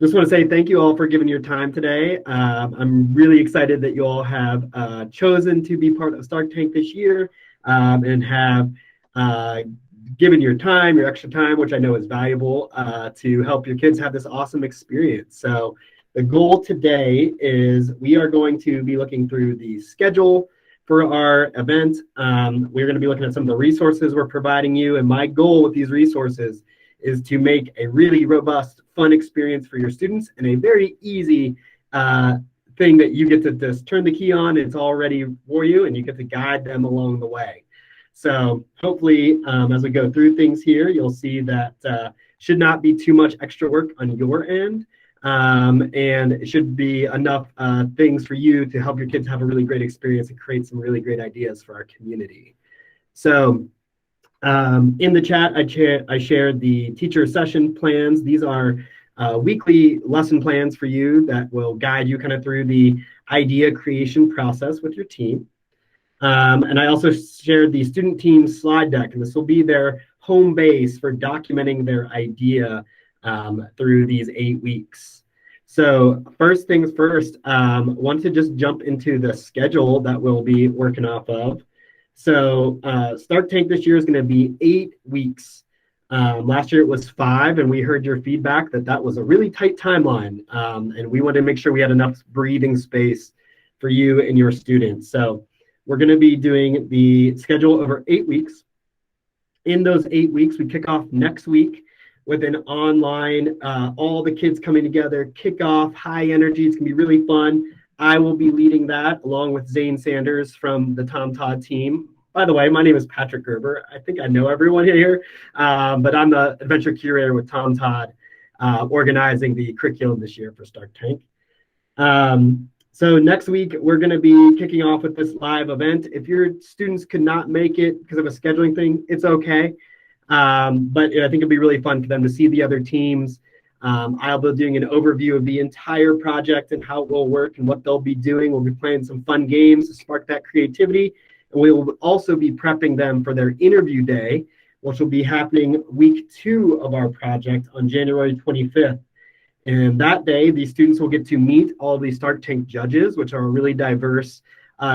Just want to say thank you all for giving your time today. I'm really excited that you all have chosen to be part of Stark Tank this year and have given your time, your extra time, which I know is valuable, to help your kids have this awesome experience. So the goal today is we are going to be looking through the schedule for our event. We're going to be looking at some of the resources we're providing you. And my goal with these resources is to make a really robust, fun experience for your students and a very easy thing that you get to just turn the key on. It's all ready for you and you get to guide them along the way. So hopefully, as we go through things here, you'll see that should not be too much extra work on your end. And it should be enough things for you to help your kids have a really great experience and create some really great ideas for our community. So in the chat, I shared the teacher session plans. These are weekly lesson plans for you that will guide you kind of through the idea creation process with your team. And I also shared the student team slide deck, and this will be their home base for documenting their idea through these 8 weeks. So first things first, want to just jump into the schedule that we'll be working off of. So Stark Tank this year is going to be 8 weeks. Last year it was 5, and we heard your feedback that was a really tight timeline, and we wanted to make sure we had enough breathing space for you and your students. So we're going to be doing the schedule over 8 weeks. In those 8 weeks, we kick off next week with an online, all the kids coming together, kickoff, high energy. It's going to be really fun. I will be leading that along with Zane Sanders from the Tom Todd team. By the way, my name is Patrick Gerber. I think I know everyone here, but I'm the adventure curator with Tom Todd, organizing the curriculum this year for Stark Tank. So next week, we're going to be kicking off with this live event. If your students could not make it because of a scheduling thing, it's okay. But I think it'd be really fun for them to see the other teams. I'll be doing an overview of the entire project and how it will work and what they'll be doing. We'll be playing some fun games to spark that creativity. And we will also be prepping them for their interview day, which will be happening week 2 of our project on January 25th. And that day, these students will get to meet all of the Stark Tank judges, which are a really diverse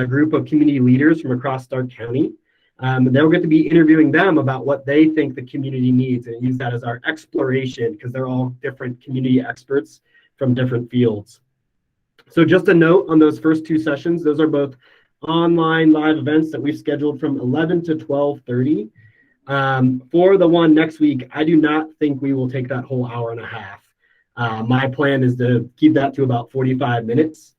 group of community leaders from across Stark County. They'll get to be interviewing them about what they think the community needs and use that as our exploration because they're all different community experts from different fields. So just a note on those first 2 sessions, those are both online live events that we've scheduled from 11 to 12:30. For the one next week, I do not think we will take that whole hour and a half. My plan is to keep that to about 45 minutes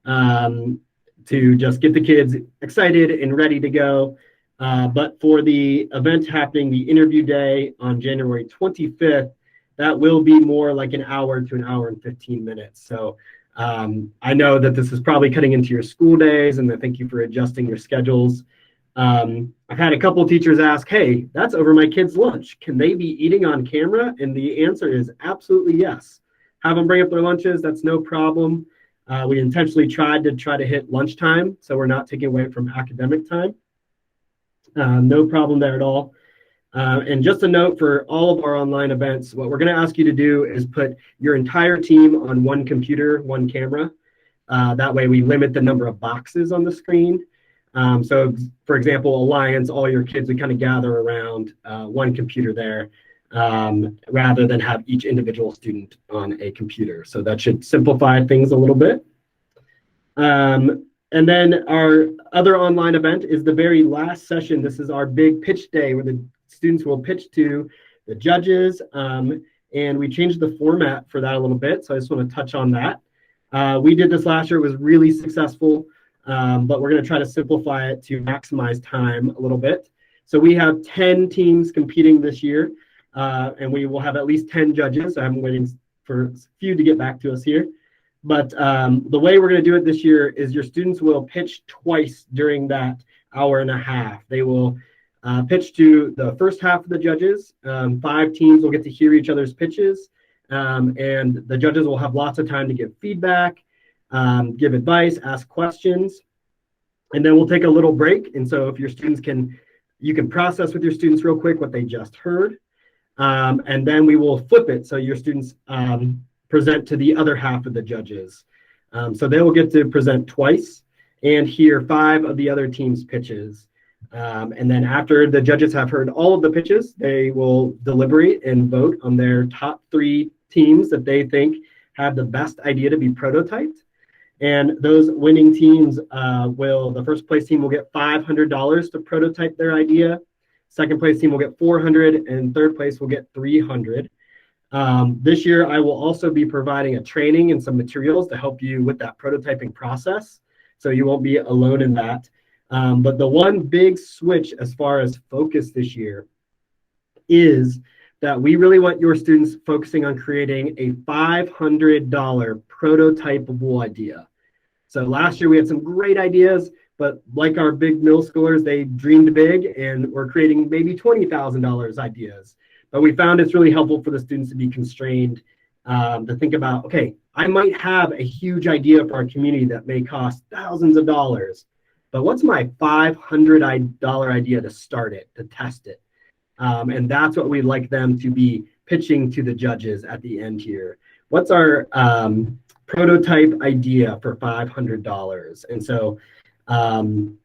to just get the kids excited and ready to go. But for the event happening, the interview day on January 25th, that will be more like an hour to an hour and 15 minutes. So I know that this is probably cutting into your school days, and I thank you for adjusting your schedules. I've had a couple of teachers ask, hey, that's over my kids' lunch. Can they be eating on camera? And the answer is absolutely yes. Have them bring up their lunches. That's no problem. We intentionally tried to hit lunchtime, so we're not taking away from academic time. No problem there at all. And just a note for all of our online events, what we're going to ask you to do is put your entire team on one computer, one camera. That way we limit the number of boxes on the screen. So for example, Alliance, all your kids would kind of gather around one computer there rather than have each individual student on a computer. So that should simplify things a little bit. And then our other online event is the very last session. This is our big pitch day where the students will pitch to the judges. And we changed the format for that a little bit. So I just want to touch on that. We did this last year. It was really successful. But we're going to try to simplify it to maximize time a little bit. So we have 10 teams competing this year. And we will have at least 10 judges. I'm waiting for a few to get back to us here. But the way we're going to do it this year is your students will pitch twice during that hour and a half. They will pitch to the first half of the judges. 5 teams will get to hear each other's pitches. And the judges will have lots of time to give feedback, give advice, ask questions. And then we'll take a little break. And so if your students you can process with your students real quick what they just heard. And then we will flip it. So your students present to the other half of the judges. So they will get to present twice and hear 5 of the other team's pitches. And then after the judges have heard all of the pitches, they will deliberate and vote on their top 3 teams that they think have the best idea to be prototyped. And those winning teams the first place team will get $500 to prototype their idea. Second place team will get $400, and third place will get $300. This year, I will also be providing a training and some materials to help you with that prototyping process, so you won't be alone in that. But the one big switch as far as focus this year is that we really want your students focusing on creating a $500 prototypable idea. So last year we had some great ideas, but like our big middle schoolers, they dreamed big and were creating maybe $20,000 ideas. But we found it's really helpful for the students to be constrained to think about, okay, I might have a huge idea for our community that may cost thousands of dollars, but what's my $500 idea to start it, to test it? And that's what we'd like them to be pitching to the judges at the end here. What's our prototype idea for $500? And so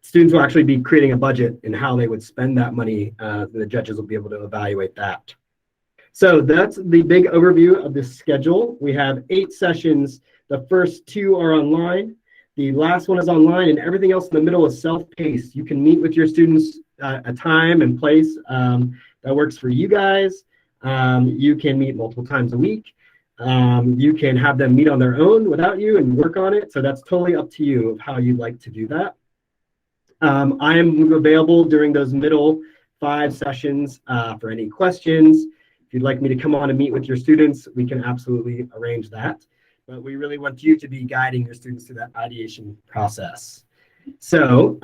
students will actually be creating a budget and how they would spend that money. The judges will be able to evaluate that. So that's the big overview of the schedule. We have 8 sessions. The first 2 are online. The last one is online, and everything else in the middle is self-paced. You can meet with your students a time and place that works for you guys. You can meet multiple times a week. You can have them meet on their own without you and work on it. So that's totally up to you of how you'd like to do that. I am available during those middle 5 sessions for any questions. If you'd like me to come on and meet with your students, we can absolutely arrange that. But we really want you to be guiding your students through that ideation process. So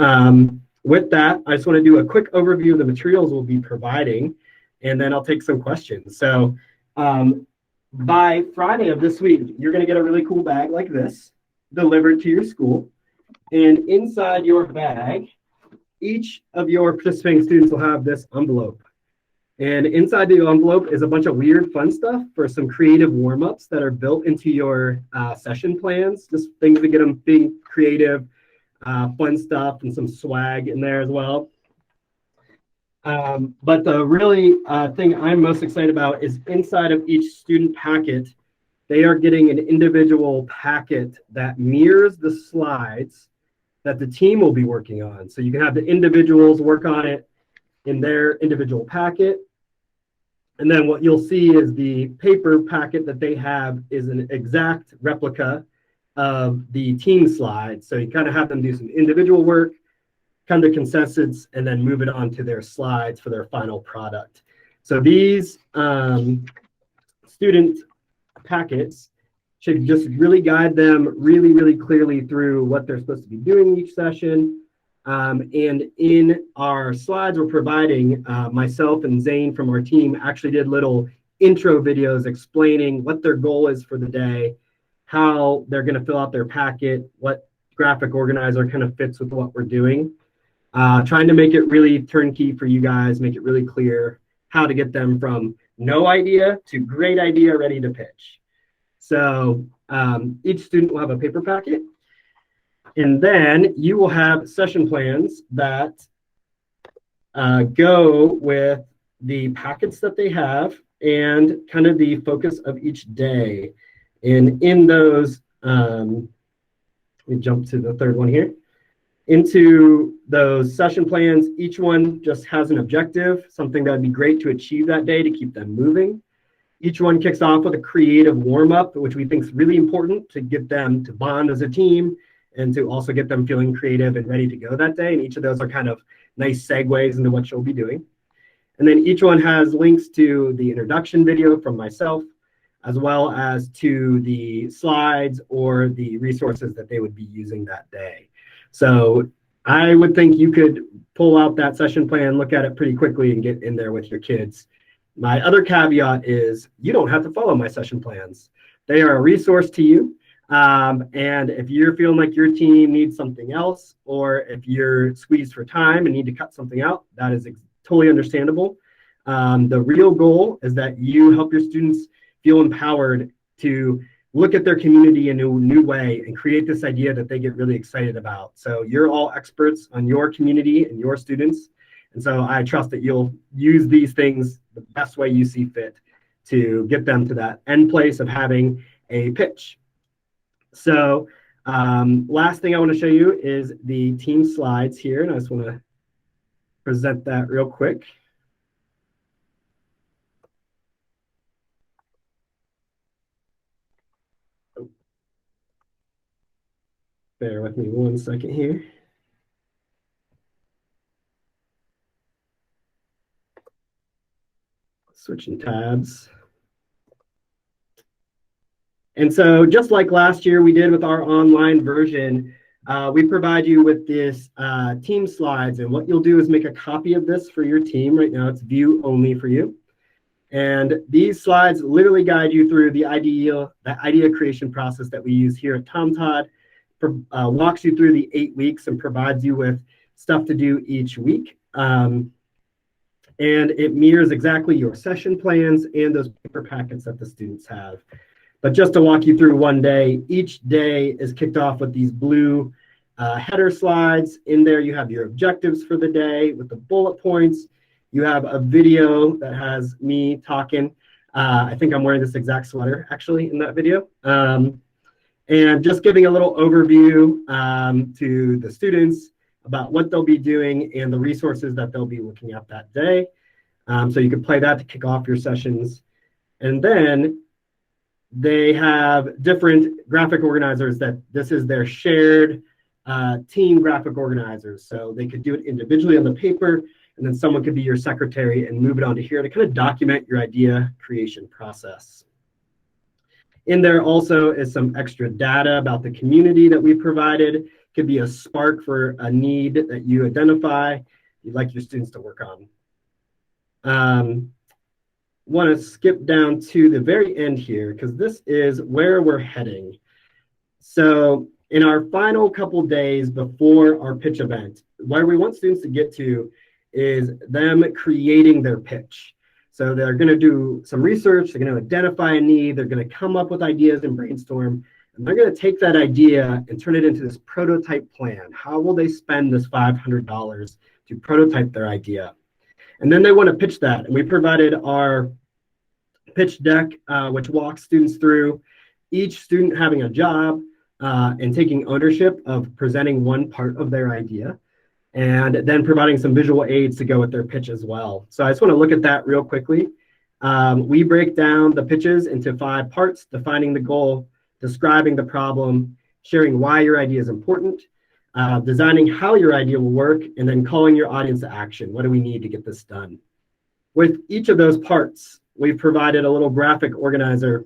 with that, I just want to do a quick overview of the materials we'll be providing, and then I'll take some questions. So by Friday of this week, you're going to get a really cool bag like this delivered to your school. And inside your bag, each of your participating students will have this envelope. And inside the envelope is a bunch of weird fun stuff for some creative warm-ups that are built into your session plans, just things to get them being creative, fun stuff, and some swag in there as well. But the really thing I'm most excited about is inside of each student packet, they are getting an individual packet that mirrors the slides that the team will be working on. So you can have the individuals work on it in their individual packet. And then what you'll see is the paper packet that they have is an exact replica of the team slides. So you kind of have them do some individual work, come to consensus, and then move it on to their slides for their final product. So these student packets should just really guide them really, really clearly through what they're supposed to be doing each session. And in our slides we're providing, myself and Zane from our team actually did little intro videos explaining what their goal is for the day, how they're going to fill out their packet, what graphic organizer kind of fits with what we're doing. Trying to make it really turnkey for you guys, make it really clear how to get them from no idea to great idea ready to pitch. So each student will have a paper packet. And then you will have session plans that go with the packets that they have and kind of the focus of each day. And in those, let me jump to the third one here. Into those session plans, each one just has an objective, something that would be great to achieve that day to keep them moving. Each one kicks off with a creative warm-up, which we think is really important to get them to bond as a team and to also get them feeling creative and ready to go that day. And each of those are kind of nice segues into what you'll be doing. And then each one has links to the introduction video from myself, as well as to the slides or the resources that they would be using that day. So I would think you could pull out that session plan, look at it pretty quickly, and get in there with your kids. My other caveat is you don't have to follow my session plans. They are a resource to you. And if you're feeling like your team needs something else, or if you're squeezed for time and need to cut something out, that is totally understandable. The real goal is that you help your students feel empowered to look at their community in a new way and create this idea that they get really excited about. So you're all experts on your community and your students. And so I trust that you'll use these things the best way you see fit to get them to that end place of having a pitch. So last thing I want to show you is the team slides here. And I just want to present that real quick. Bear with me 1 second here. Switching tabs. And so just like last year we did with our online version, we provide you with this team slides. And what you'll do is make a copy of this for your team. Right now it's view only for you. And these slides literally guide you through the idea creation process that we use here at Tom Todd. Walks you through the 8 weeks and provides you with stuff to do each week. And it mirrors exactly your session plans and those paper packets that the students have. But just to walk you through one day, each day is kicked off with these blue header slides. In there, you have your objectives for the day with the bullet points. You have a video that has me talking. I think I'm wearing this exact sweater, actually, in that video. And just giving a little overview to the students about what they'll be doing and the resources that they'll be looking at that day. So you can play that to kick off your sessions. And then they have different graphic organizers that this is their shared team graphic organizers. So they could do it individually on the paper, and then someone could be your secretary and move it onto here to kind of document your idea creation process. In there also is some extra data about the community that we provided. Could be a spark for a need that you identify you'd like your students to work on. Want to skip down to the very end here because this is where we're heading. So in our final couple days before our pitch event, where we want students to get to is them creating their pitch. So they're going to do some research, they're going to identify a need, they're going to come up with ideas and brainstorm, and they're going to take that idea and turn it into this prototype plan. How will they spend this $500 to prototype their idea? And then they want to pitch that. And we provided our pitch deck, which walks students through each student having a job and taking ownership of presenting one part of their idea, and then providing some visual aids to go with their pitch as well. So I just want to look at that real quickly. We break down the pitches into 5 parts: defining the goal, describing the problem, sharing why your idea is important, designing how your idea will work, and then calling your audience to action. What do we need to get this done? With each of those parts, we've provided a little graphic organizer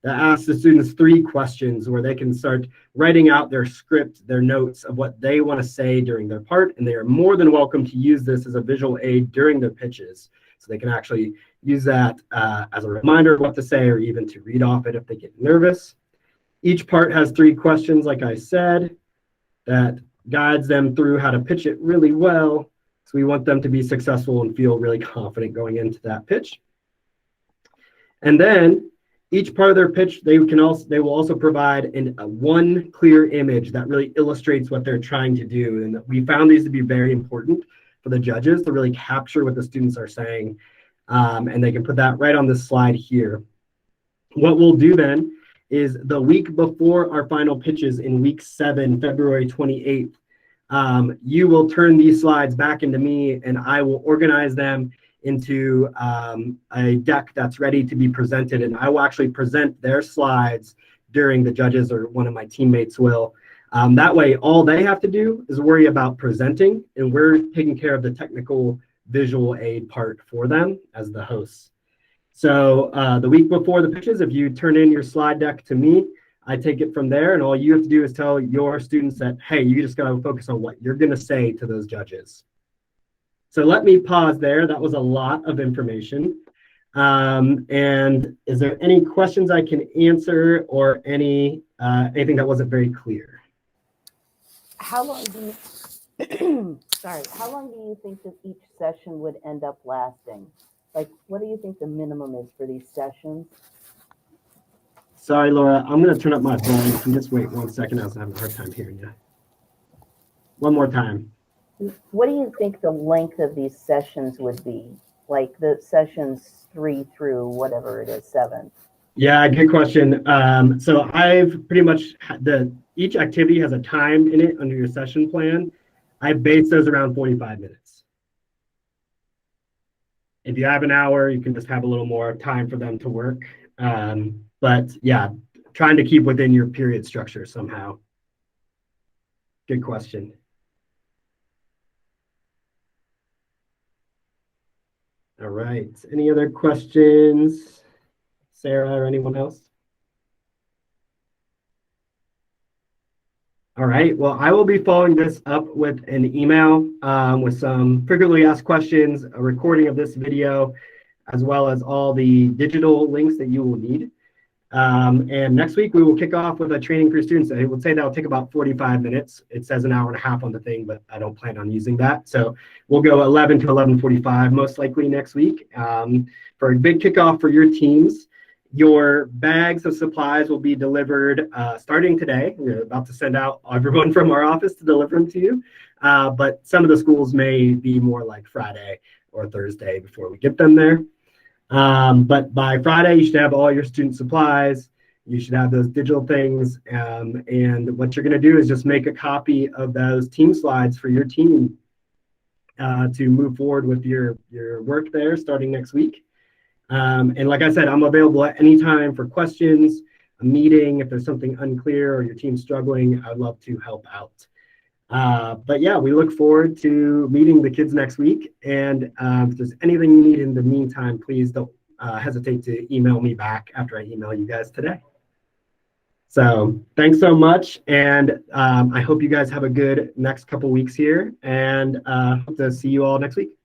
that asks the students 3 questions where they can start writing out their script, their notes of what they want to say during their part, and they are more than welcome to use this as a visual aid during their pitches. So they can actually use that as a reminder of what to say or even to read off it if they get nervous. Each part has 3 questions, like I said, that guides them through how to pitch it really well. So we want them to be successful and feel really confident going into that pitch. And then each part of their pitch, they will also provide one clear image that really illustrates what they're trying to do. And we found these to be very important for the judges to really capture what the students are saying. And they can put that right on this slide here. What we'll do then is the week before our final pitches in week 7, February 28th, you will turn these slides back into me and I will organize them into a deck that's ready to be presented, and I will actually present their slides during the judges, or one of my teammates will. That way, all they have to do is worry about presenting, and we're taking care of the technical visual aid part for them as the hosts. So the week before the pitches, if you turn in your slide deck to me, I take it from there, and all you have to do is tell your students that, hey, you just got to focus on what you're going to say to those judges. So let me pause there. That was a lot of information. And is there any questions I can answer, or anything that wasn't very clear? How long do you how long do you think that each session would end up lasting? Like, what do you think the minimum is for these sessions? Sorry, Laura. I'm going to turn up my volume. You can just wait 1 second. I was having a hard time hearing you. One more time. What do you think the length of these sessions would be? Like the sessions 3 through whatever it is, 7? Yeah, good question. So I've pretty much each activity has a time in it under your session plan. I base those around 45 minutes. If you have an hour, you can just have a little more time for them to work. But yeah, trying to keep within your period structure somehow. Good question. All right. Any other questions, Sarah or anyone else? All right. Well, I will be following this up with an email with some frequently asked questions, a recording of this video, as well as all the digital links that you will need. And next week, we will kick off with a training for students. I would say that will take about 45 minutes. It says an hour and a half on the thing, but I don't plan on using that. So we'll go 11 to 11:45 most likely next week for a big kickoff for your teams. Your bags of supplies will be delivered starting today. We're about to send out everyone from our office to deliver them to you. But some of the schools may be more like Friday or Thursday before we get them there. But by Friday, you should have all your student supplies. You should have those digital things. And what you're going to do is just make a copy of those team slides for your team to move forward with your work there starting next week. And like I said, I'm available at any time for questions, a meeting. If there's something unclear or your team's struggling, I'd love to help out. But yeah, we look forward to meeting the kids next week. And if there's anything you need in the meantime, please don't hesitate to email me back after I email you guys today. So thanks so much. And I hope you guys have a good next couple weeks here, and hope to see you all next week.